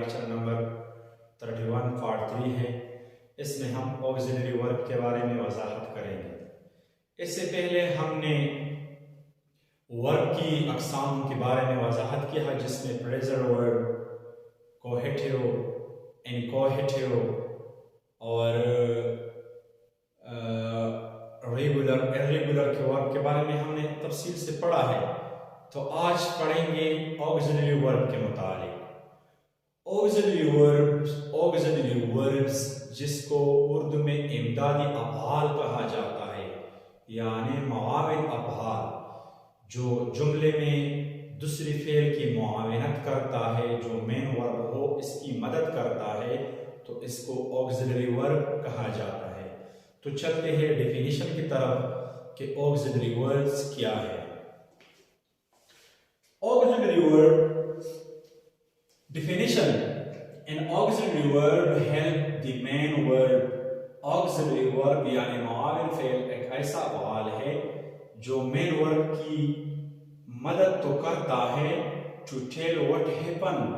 Lecture number 31 part 3 है। इसमें हम ऑक्सिलरी वर्ब के बारे में वजाहत करेंगे। इससे पहले हमने वर्ब की अक़साम के बारे में वजाहत किया है, जिसमें प्रेजेंट वर्ब, कोहेटिव, इनकोहेटिव और रेगुलर इर्रेगुलर के वर्ब के बारे में हमने तफसील से पढ़ा है। तो आज पढ़ेंगे ऑक्सिलरी वर्ब के मुतालिक। ऑक्सिलरी वर्ब्स जिसको उर्दू में इमदादी अफ़आल कहा जाता है, यानी मुआविन अफ़आल, जो जुमले में दूसरी फेल की मुआविनत करता है, जो मेन वर्ब हो इसकी मदद करता है, तो इसको ऑक्सिलरी वर्ब कहा जाता है। तो चलते हैं डेफिनेशन की तरफ कि ऑक्सिलरी वर्ब्स क्या है। Auxiliary verb definition: an auxiliary verb help the main verb. Auxiliary verb यानी मुआविन फेल एक ऐसा फ़आल है जो मेन वर्ब की मदद तो करता है to tell what happened,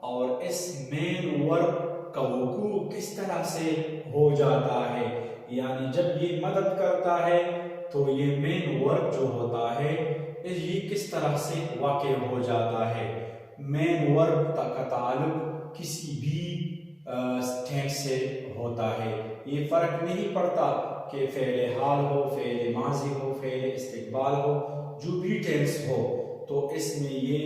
और इस मेन वर्ब का वक़ू किस तरह से हो जाता है, यानी जब ये मदद करता है तो ये मेन वर्ब जो होता है ये किस तरह से वाक़ हो जाता है। मेन वर्ब का ताल्लुक किसी भी टेंस से होता है। ये फ़र्क नहीं पड़ता कि फ़ेल हाल हो, फ़ेल माज़ी हो, फ़ेल इस्तिक़बाल हो, जो भी टेंस हो, तो इसमें ये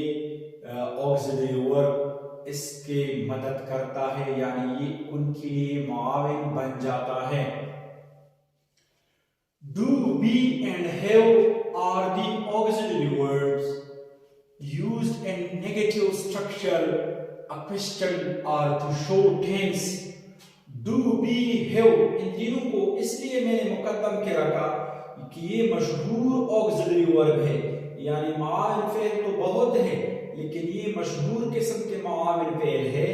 ऑक्सिलरी वर्ब इसके मदद करता है, यानी ये उनके लिए मुआविन बन जाता है। Do, be and have are the auxiliary verbs used in negative structure, a question or to show tense. Do, be, have, इन तीनों को इसलिए मैंने मुकद्दम के रखा कि ये मशहूर ऑक्सिलरी वर्ब है, यानी मुआविन फेल तो बहुत है लेकिन ये मशहूर किस्म के मुआविन फेल है।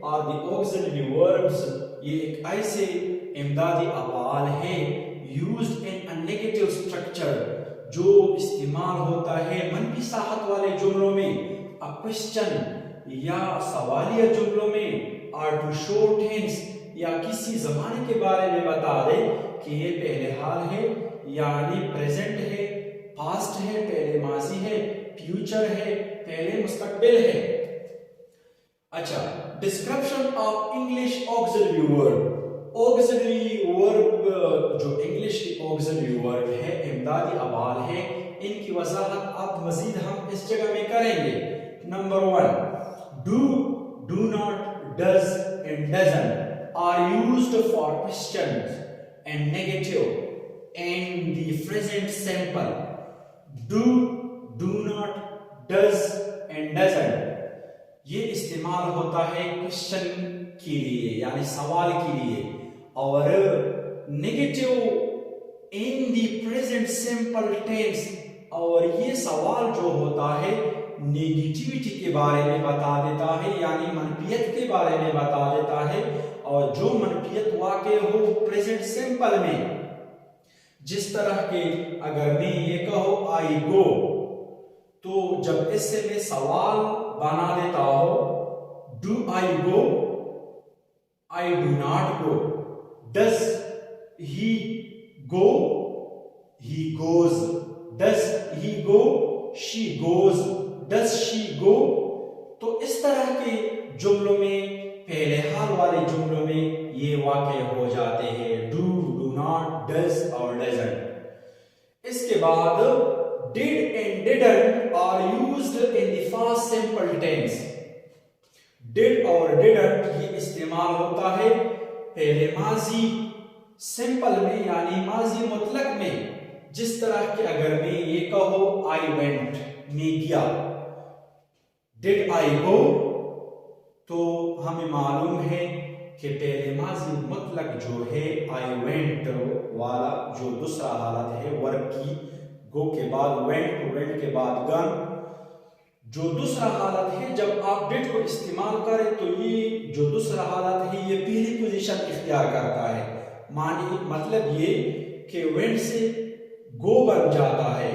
और द ऑक्सिलरी वर्ब्स ये एक ऐसे इमदादी अफ़आल है used in a negative structure, जो इस्तेमाल होता है मनफी साहत वाले जुमलों में, अ क्वेश्चन या सवालिया जुमलों में, और टू शो टेंस या किसी ज़माने के बारे में बता दे कि ये पहले हाल है, यानी प्रेजेंट है, पास्ट है, पहले माजी है, फ्यूचर है, पहले मुस्तकबिल है। अच्छा, description of English auxiliary verb. Auxiliary verb जो इंग्लिश की ऑक्सिलरी वर्ब है, इमदादी अफ़आल है, इनकी वजाहत अब मजीद हम इस जगह में करेंगे। Number 1, do, do not, does and doesn't are used for questions and negative and the present simple. Do, do not, does and doesn't ये इस्तेमाल होता है क्वेश्चन के लिए, यानी सवाल के लिए, और negative in the present simple tense, और ये सवाल जो होता है नेगेटिविटी के बारे में बता देता है, यानी मनफियत के बारे में बता देता है, और जो मनफियत वाक़े हो प्रेजेंट सिंपल में। जिस तरह के अगर मैं ये कहो आई गो, तो जब इससे मैं सवाल बना देता हो, do I go, I do not go, does he go, he goes, does he go, she goes, does she go. तो इस तरह के जुमलों में, पहले हाल वाले जुमलों में ये वाक़े हो जाते हैं, डू, डू नॉट, डज और डजंट। इसके बाद did and didn't are used in the past simple tense. did और didn't ये इस्तेमाल होता है पहले माजी सिंपल में, यानी माजी मुतलक में। जिस तरह के अगर मैं ये कहो I went, मैं गया, did I go, तो हमें मालूम है कि पहले माजी मुतलक जो है I went वाला, जो दूसरा हालत है वर्ब की, गो के बाद वेंट, वेंट के बाद गन, जो दूसरा हालत है जब आप डिड को इस्तेमाल करें तो ये जो दूसरा हालत है ये पहली पोजीशन इख्तियार करता है। मानी मतलब ये कि वेंट से गो बन जाता है।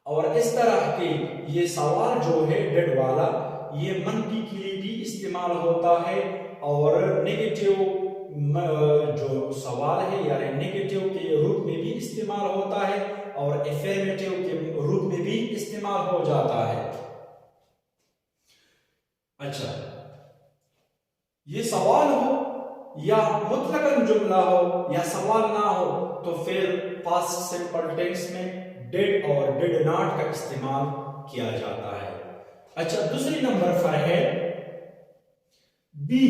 और इस तरह के ये सवाल जो है डिड वाला, ये मनफी के लिए भी इस्तेमाल इस्तेमाल होता है, और नेगेटिव जो सवाल है यानी नेगेटिव के रूप में भी इस्तेमाल होता है, और एफर्मेटिव के रूप में भी इस्तेमाल हो जाता है। अच्छा, ये सवाल हो या मुतलकन जुमला हो या सवाल ना हो तो फिर पास्ट सिंपल टेंस में डिड और डिड नॉट का इस्तेमाल किया जाता है। अच्छा, दूसरी नंबर पर है be.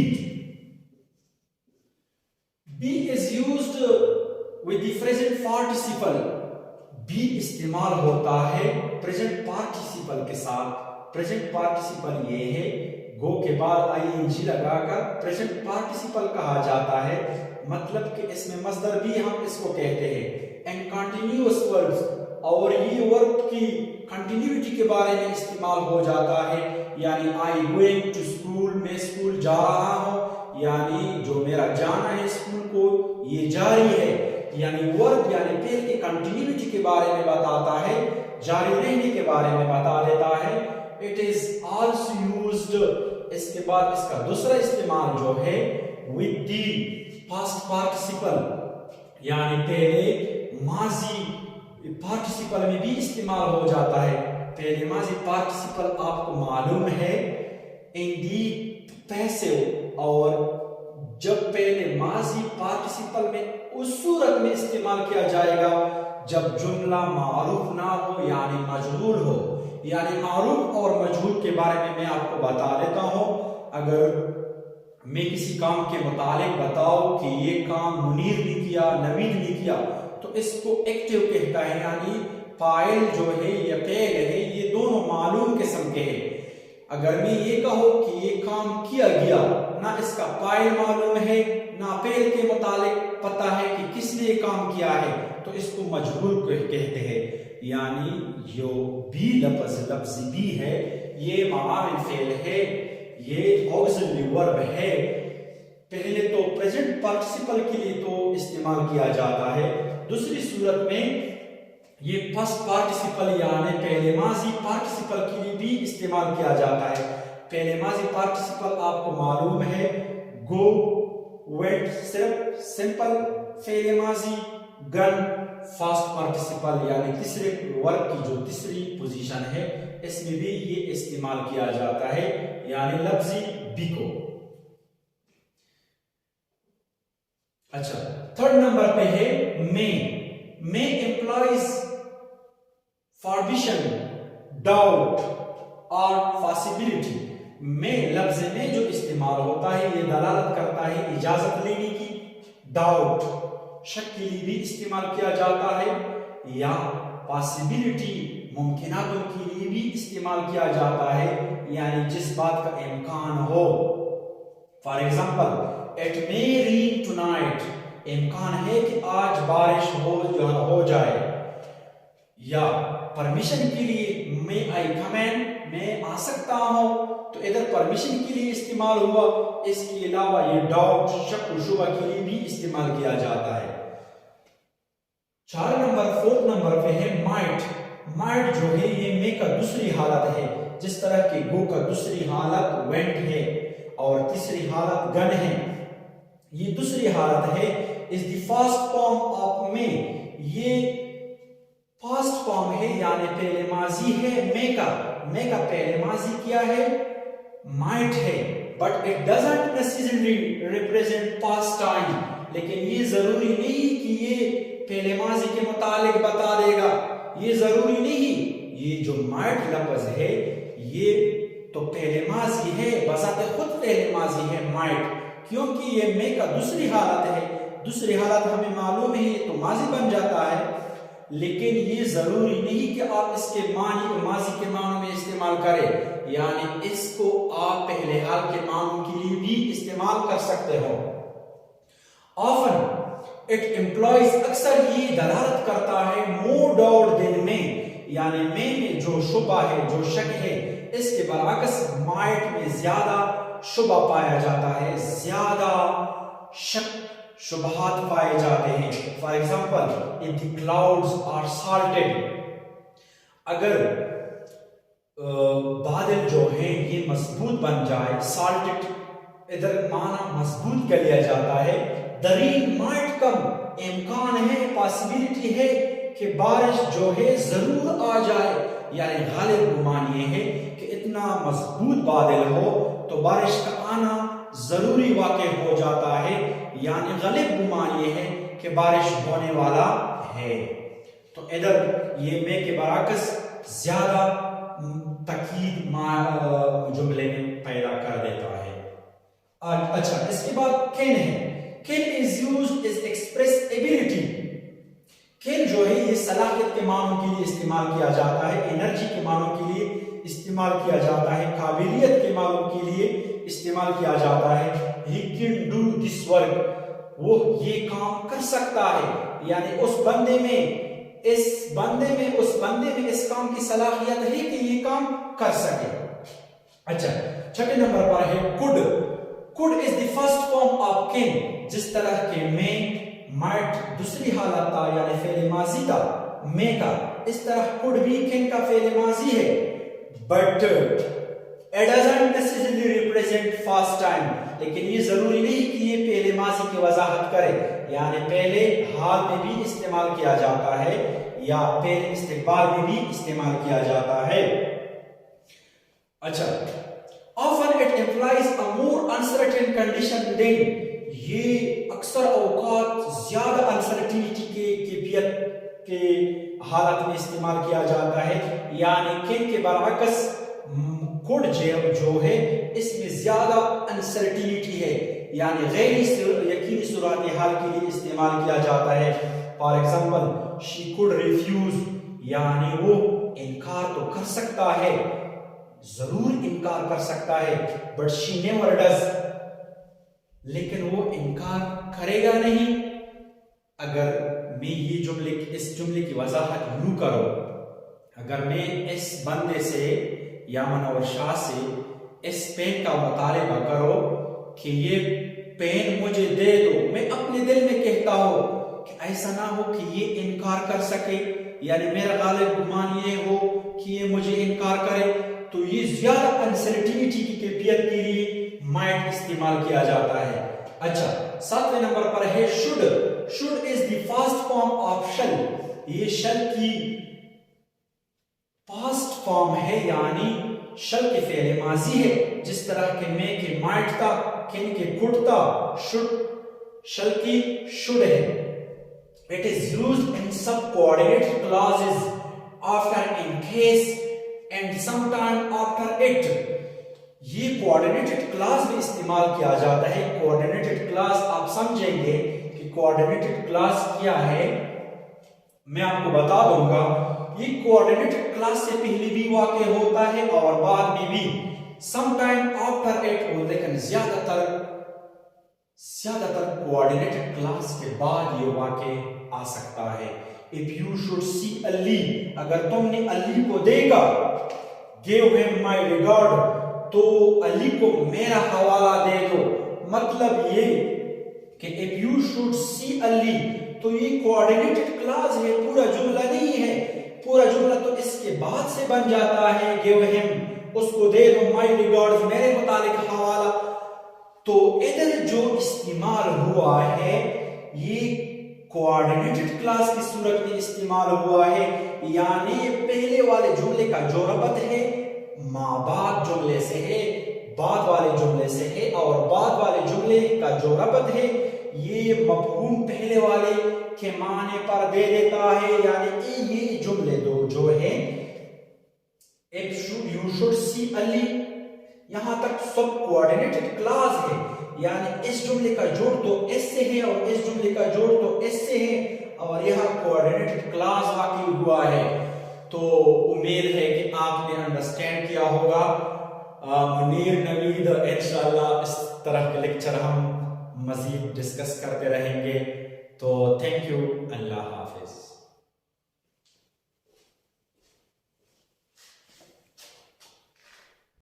Be is used with the present participle. Be इस्तेमाल होता है प्रेजेंट पार्टिसिपल के साथ। प्रेजेंट पार्टिसिपल ये है गो के बाद आईएनजी लगाकर प्रेजेंट पार्टिसिपल कहा जाता है, मतलब कि इसमें मस्दर भी हम इसको कहते हैं। एंड कंटिन्यूअस वर्ब्स, और ये वर्ब की कंटिन्यूटी के बारे में इस्तेमाल हो जाता है, यानी आई गोइंग टू स्कूल, मैं स्कूल जा रहा हूं, यानी जो मेरा जाना है स्कूल को ये जारी है। यानी वर्ब यानी फेल की कंटिन्यूटी के बारे में बताता है, जारी रहने के बारे में बता देता है। इट इज आल्सो यूज्ड, इसके बाद इसका दूसरा इस्तेमाल जो है विद दी पास्ट पार्टिसिपल, यानी पहले माजी पार्टिसिपल में भी इस्तेमाल हो जाता है। पहले माजी पार्टिसिपल आपको मालूम है इंडीड पैसिव, और जब पहले माजी पार्टिसिपल में उस सूरत में इस्तेमाल किया जाएगा जब जुमला मारूफ ना हो यानी मजहूल हो। यानी मारूफ और मजहूल के बारे में मैं आपको बता देता हूं। अगर मैं किसी काम के मुतालिक बताऊं कि ये काम मुनीर ने किया, नवीद ने किया, तो इसको एक्टिव कहता है, यानी फाइल जो है या फेल है ये दोनों मालूम किस्म के हैं। अगर मैं ये कहूं कि ये काम किया गया, ना इसका फाइल मालूम है ना फेल के मुतालिक पता है कि किसने ये काम किया है, तो इसको मजहूल कहते हैं। यानी जो बी लफ्ज बी है ये मामिल फेल है, ये ऑक्सिलरी वर्ब है। पहले तो प्रेजेंट पार्टिसिपल के लिए तो इस्तेमाल किया जाता है, दूसरी सूरत में ये फर्स्ट पार्टिसिपल यानी पहले माजी पार्टिसिपल के लिए भी इस्तेमाल किया जाता है। पहले माजी पार्टिसिपल आपको मालूम है गो, वेंट सिर्फ सिंपल पहले माजी, गन फर्स्ट पार्टिसिपल यानी तीसरे वर्ग की जो तीसरी पोजीशन है इसमें भी ये इस्तेमाल किया जाता है, यानी लफ्जी बी को। अच्छा, थर्ड नंबर पे है मे एम्प्लॉइज फॉरबिशन, डाउट और पॉसिबिलिटी। में लफ्ज में जो इस्तेमाल होता है ये दलालत करता है इजाजत लेने की। डाउट शक के लिए भी इस्तेमाल किया जाता है, या पॉसिबिलिटी मुमकिनातों के लिए भी इस्तेमाल किया जाता है, यानी जिस बात का इम्कान हो। For example it may rain tonight, इम्कान है कि आज बारिश हो जाए। या परमिशन के लिए मे आई कम इन, मैं आ सकता हूं, तो इधर परमिशन के लिए इस्तेमाल हुआ। इसके अलावा ये डाउट शक और शुबा के लिए भी इस्तेमाल किया जाता है। फोर्थ नंबर पे है माइट। माइट जो है ये मे का दूसरी हालत है, जिस तरह के गो का दूसरी हालत वेंट है और तीसरी हालत गन है। ये दूसरी हालत है is the first form of May, ये फर्स्ट फॉर्म है यानी पहले माजी है मे का पहले माजी क्या है, माइट है, but it doesn't necessarily represent past time. लेकिन ये जरूरी नहीं कि ये पहले माजी के मुतालिक बता देगा, ये जरूरी नहीं। ये जो माइट लफ्ज है ये तो पहले माजी है, बजाते खुद पहले माजी है माइट, क्योंकि ये मे का दूसरी हालत है। दूसरी हालत हमें मालूम है तो माजी बन जाता है, लेकिन ये जरूरी नहीं कि आप इसके मानी और माजी के मानों में इस्तेमाल करें, यानी इसको आप पहले हाल के मानों के लिए भी इस्तेमाल कर सकते हो। ऑफन इट एम्प्लॉयज, अक्सर ये दलालत करता है मोर डाउट देन में, यानी में जो शुबा है जो शक है इसके बरअक्स माइट में ज्यादा शुबा पाया जाता है, ज्यादा शक शुबहात पाए जाते हैं। For example if the clouds are salted, अगर बादल जो है ये मजबूत बन जाए, साल्टेड इधर माना मजबूत कर लिया जाता है। द रेन माइट कम, इम्कान है, पॉसिबिलिटी है कि बारिश जो है जरूर आ जाए, यानी गालिब गुमान ये है कि इतना मजबूत बादल हो तो बारिश का आना जरूरी वाक़ हो जाता है, यानी गालिब गुमान ये है कि बारिश होने वाला है। तो इधर ये में के बराकस ज्यादा तकीद जुमले में पैदा कर देता है। अच्छा, इसके बाद कैन है। Can is used is express ability. Can जो है ये सलाहियत के मानों के लिए इस्तेमाल किया जाता है, एनर्जी के मानों के लिए इस्तेमाल किया जाता है, काबिलियत के मानों के लिए इस्तेमाल किया जाता है। He can do this work, वो ये काम कर सकता है, यानी उस बंदे में इस काम की सलाहियत है कि ये काम कर सके। अच्छा, छठे नंबर पर है could. Could is the first form of can. जिस तरह के में माइट दूसरी हालत था, यानी फेले माजी था में का, इस तरह कुड भी कैन का फेले माजी है। But it doesn't necessarily represent first time, लेकिन ये जरूरी नहीं कि ये पहले माजी की वजाहत करे, यानी पहले हाल में भी इस्तेमाल किया जाता है या पहले इस्तिकबाल में भी इस्तेमाल किया जाता है। अच्छा, often it implies a more uncertain condition then, ये अक्सर औकात ज्यादा अनसर्टेनिटी के कैफियत के हालत में इस्तेमाल किया जाता है, यानी कैन के बरअक्स कुड जो है इसमें ज्यादा अनसर्टेनिटी है, यानी गैर यकीनी सूरत हाल के लिए इस्तेमाल किया जाता है। For example, she could refuse, यानी वो इनकार तो कर सकता है, जरूर इनकार कर सकता है, बट शी नेवर डज, लेकिन वो इनकार करेगा नहीं। अगर मैं इस जुमले की वजाहत यूं करो, अगर मैं इस बंदे से या मनोवर शाह से इस पेन का मुतालिबा करो कि ये पेन मुझे दे दो, मैं अपने दिल में कहता हूं कि ऐसा ना हो कि ये इनकार कर सके, यानी मेरा गालिब गुमान ये हो कि ये मुझे इनकार करे, तो ये ज्यादा अनसर्टेनिटी की कैफियत के लिए माइट इस्तेमाल किया जाता है। अच्छा, सातवें नंबर पर है should. Should is the first form of shall, ये शल की पास्ट फॉर्म है, यानी शल के फेले माजी है। जिस तरह के में के माइट था, किन के कुड था, शुड शल की शुड है। इट इज यूज्ड इन सब coordinate clauses after in case and sometime after it. ये कोऑर्डिनेटेड क्लॉज में इस्तेमाल किया जाता है। कोऑर्डिनेटेड क्लॉज आप समझेंगे कि कोऑर्डिनेटेड क्लॉज क्या है, मैं आपको बता दूंगा। ये कोऑर्डिनेटेड क्लॉज से पहले भी वाक़ होता है और बाद में भी, समटाइम आफ्टर इट, लेकिन ज्यादातर कोऑर्डिनेटेड क्लॉज के बाद ये वाक़ आ सकता है। If you should see Ali, अगर तुमने अली को देखा, गिव हिम माय रिगार्ड, तो अली को मेरा हवाला दे दो। मतलब ये कि if you should see Ali, तो ये कोऑर्डिनेटेड क्लॉज है, पूरा जुमला नहीं है। पूरा जुमला तो इसके बाद से बन जाता है, गिव हिम, उसको दे दो, माय रिगार्ड्स, मेरे मुतालिक हवाला। तो इधर जो इस्तेमाल हुआ है ये कोऑर्डिनेटेड क्लॉज की सूरत में इस्तेमाल हुआ है, यानी पहले वाले जुमले का जो रबत है माँ बाद जुमले से है, बाद वाले जुमले से है, और बाद वाले जुमले का जो रबत है ये मफहूम पहले वाले के माने पर दे देता है। यानी ये जुमले दो जो है, यू शुड सी अली, यहां तक सब कोऑर्डिनेटेड क्लॉज है, यानी इस जुमले का जोड़ तो इससे है और इस जुमले का जोड़ तो इससे है, और यह कोऑर्डिनेटेड क्लॉज वाकई हुआ है। तो उम्मीद है कि आपने अंडरस्टैंड किया होगा। मुनीर नवीद, इंशाअल्लाह इस तरह के लेक्चर हम मजीद डिस्कस करते रहेंगे। तो थैंक यू, अल्लाह हाफिज।